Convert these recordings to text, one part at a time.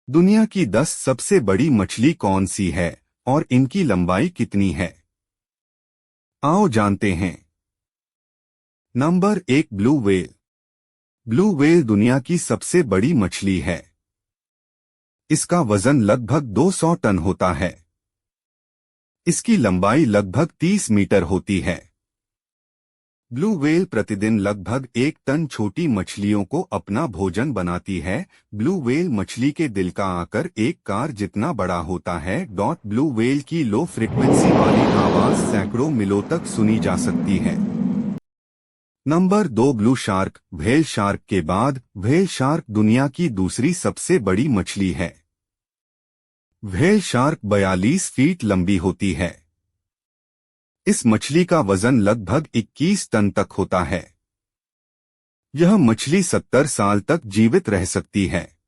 दुनिया की 10 सबसे बड़ी मछली कौन सी है और इनकी लंबाई कितनी है? आओ जानते हैं। Number 1, blue whale. Blue whale दुनिया की सबसे बड़ी मछली है। इसका वजन लगभग 200 टन होता है। इसकी लंबाई लगभग 30 मीटर होती है। ब्लू व्हेल प्रतिदिन लगभग 1 टन छोटी मछलियों को अपना भोजन बनाती है। ब्लू व्हेल मछली के दिल का आकार एक कार जितना बड़ा होता है। ब्लू व्हेल की लो फ्रिक्वेंसी वाली आवाज सैकड़ों मीलों तक सुनी जा सकती है। Number 2, blue shark. Whale shark के बाद व्हेल शार्क दुनिया की दूसरी सबसे बड़ी मछली है। व्हेल शार्क 42 फीट लंबी होती है। इस मछली का वजन लगभग 21 टन तक होता है। यह मछली 70 साल तक जीवित रह सकती है।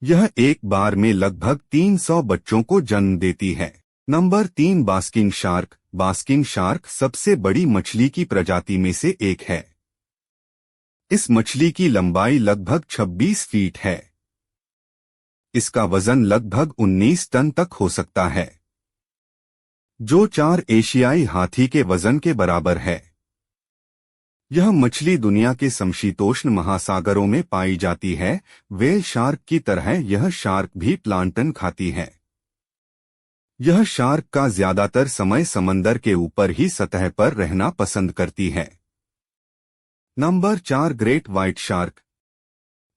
यह एक बार में लगभग 300 बच्चों को जन्म देती है। Number 3, basking shark. Basking shark सबसे बड़ी मछली की प्रजाति में से एक है। इस मछली की लंबाई लगभग 26 फीट है। इसका वजन लगभग 19 टन तक हो सकता है, जो 4 एशियाई हाथी के वजन के बराबर है। यह मछली दुनिया के समशीतोष्ण महासागरों में पाई जाती है। व्हेल शार्क की तरह यह शार्क भी प्लांटन खाती है। यह शार्क का ज्यादातर समय समंदर के ऊपर ही सतह पर रहना पसंद करती है। Number 4, great white shark.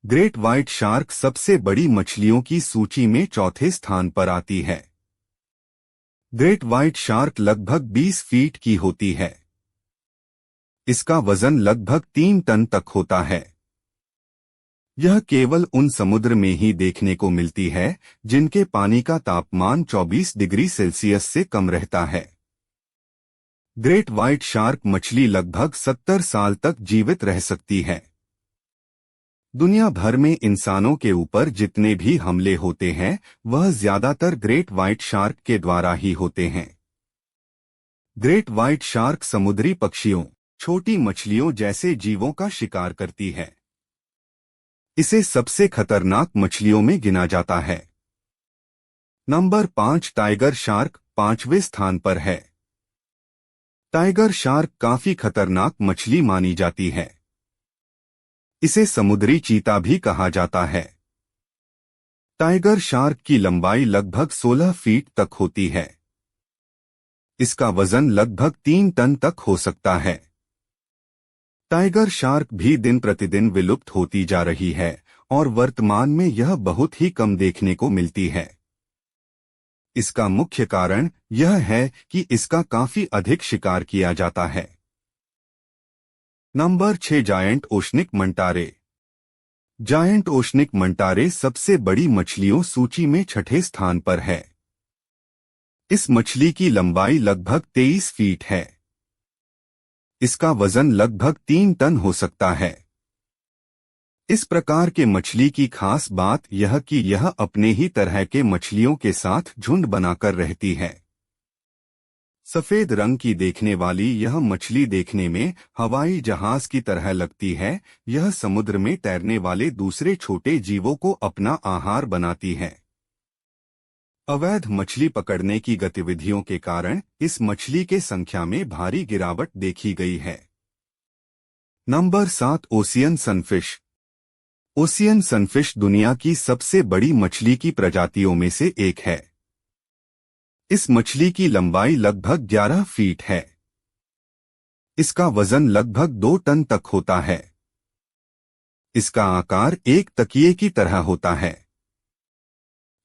Great white shark सबसे बड़ी मछलियों की सूची में चौथे स्थान पर आती है। ग्रेट व्हाइट शार्क लगभग 20 फीट की होती है। इसका वजन लगभग 3 टन तक होता है। यह केवल उन समुद्र में ही देखने को मिलती है जिनके पानी का तापमान 24 डिग्री सेल्सियस से कम रहता है। ग्रेट व्हाइट शार्क मछली लगभग 70 साल तक जीवित रह सकती है। दुनिया भर में इंसानों के ऊपर जितने भी हमले होते हैं वह ज्यादातर ग्रेट व्हाइट शार्क के द्वारा ही होते हैं। ग्रेट व्हाइट शार्क समुद्री पक्षियों, छोटी मछलियों जैसे जीवों का शिकार करती है। इसे सबसे खतरनाक मछलियों में गिना जाता है। नंबर 5, टाइगर शार्क 5वें स्थान पर है। टाइगर शार्क काफी खतरनाक मछली मानी जाती है। इसे समुद्री चीता भी कहा जाता है। टाइगर शार्क की लंबाई लगभग 16 फीट तक होती है। इसका वजन लगभग 3 टन तक हो सकता है। टाइगर शार्क भी दिन प्रतिदिन विलुप्त होती जा रही है और वर्तमान में यह बहुत ही कम देखने को मिलती है। इसका मुख्य कारण यह है कि इसका काफी अधिक शिकार किया जाता है। Number 6, giant oceanic manta ray. Giant oceanic manta ray सबसे बड़ी मछलियों सूची में 6ठे स्थान पर है। इस मछली की लंबाई लगभग 23 फीट है। इसका वजन लगभग 3 टन हो सकता है। इस प्रकार के मछली की खास बात यह कि यह अपने ही तरह के मछलियों के साथ झुंड बनाकर रहती है। सफेद रंग की देखने वाली यह मछली देखने में हवाई जहाज की तरह लगती है। यह समुद्र में तैरने वाले दूसरे छोटे जीवों को अपना आहार बनाती है। अवैध मछली पकड़ने की गतिविधियों के कारण इस मछली के संख्या में भारी गिरावट देखी गई है। Number 7, ocean sunfish. Ocean sunfish दुनिया की सबसे बड़ी मछली की प्रजातियों में से एक है। इस मछली की लंबाई लगभग 11 फीट है। इसका वजन लगभग 2 टन तक होता है। इसका आकार एक तकिए की तरह होता है।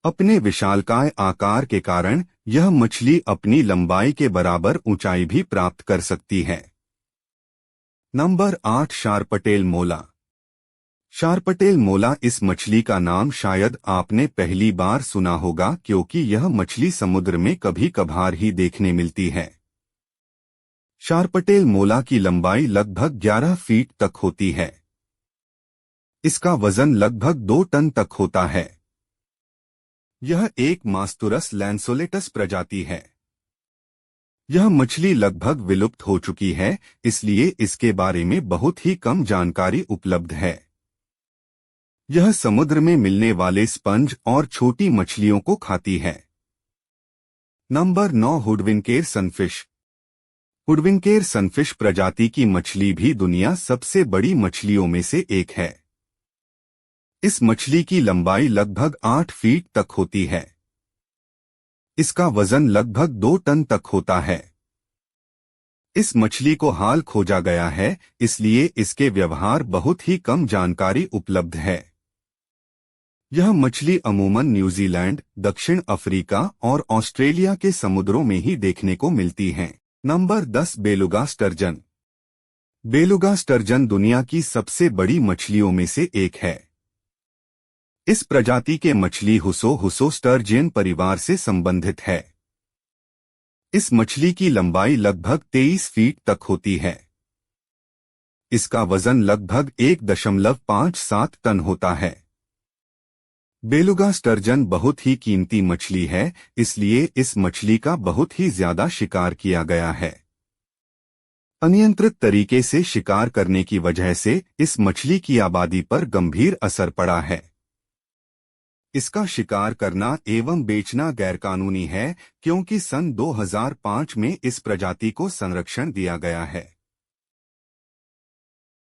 अपने विशालकाय आकार के कारण यह मछली अपनी लंबाई के बराबर ऊंचाई भी प्राप्त कर सकती है। नंबर 8, शारपटेल मोला। शारपटेल मोला इस मछली का नाम शायद आपने पहली बार सुना होगा क्योंकि यह मछली समुद्र में कभी कभार ही देखने मिलती है। शारपटेल मोला की लंबाई लगभग 11 फीट तक होती है। इसका वजन लगभग 2 टन तक होता है। यह एक मास्तुरस लैंसोलेटस प्रजाति है। यह मछली लगभग विलुप्त हो चुकी है, इसलिए इसके बारे में बहुत ही कम जानकारी उपलब्ध है। यह समुद्र में मिलने वाले स्पंज और छोटी मछलियों को खाती है। Number 9 hoodwinker sunfish. Hoodwinker sunfish प्रजाति की मछली भी दुनिया सबसे बड़ी मछलियों में से एक है। इस मछली की लंबाई लगभग 8 फीट तक होती है। इसका वजन लगभग 2 टन तक होता है। इस मछली को हाल खोजा गया है, इसलिए इसके व्यवहार बहुत ही कम जानकारी उपलब्ध है। यह मछली अमूमन न्यूजीलैंड, दक्षिण अफ्रीका और ऑस्ट्रेलिया के समुद्रों में ही देखने को मिलती हैं। Number 10 beluga sturgeon. Beluga sturgeon दुनिया की सबसे बड़ी मछलियों में से एक है। इस प्रजाति के मछली हुसो स्टर्जियन परिवार से संबंधित है। इस मछली की लंबाई लगभग 23 फीट तक होती है। इसका वजन लगभग 1.57 टन होता है। बेलुगा स्टर्जन बहुत ही कीमती मछली है, इसलिए इस मछली का बहुत ही ज्यादा शिकार किया गया है। अनियंत्रित तरीके से शिकार करने की वजह से इस मछली की आबादी पर गंभीर असर पड़ा है। इसका शिकार करना एवं बेचना गैरकानूनी है, क्योंकि सन 2005 में इस प्रजाति को संरक्षण दिया गया है।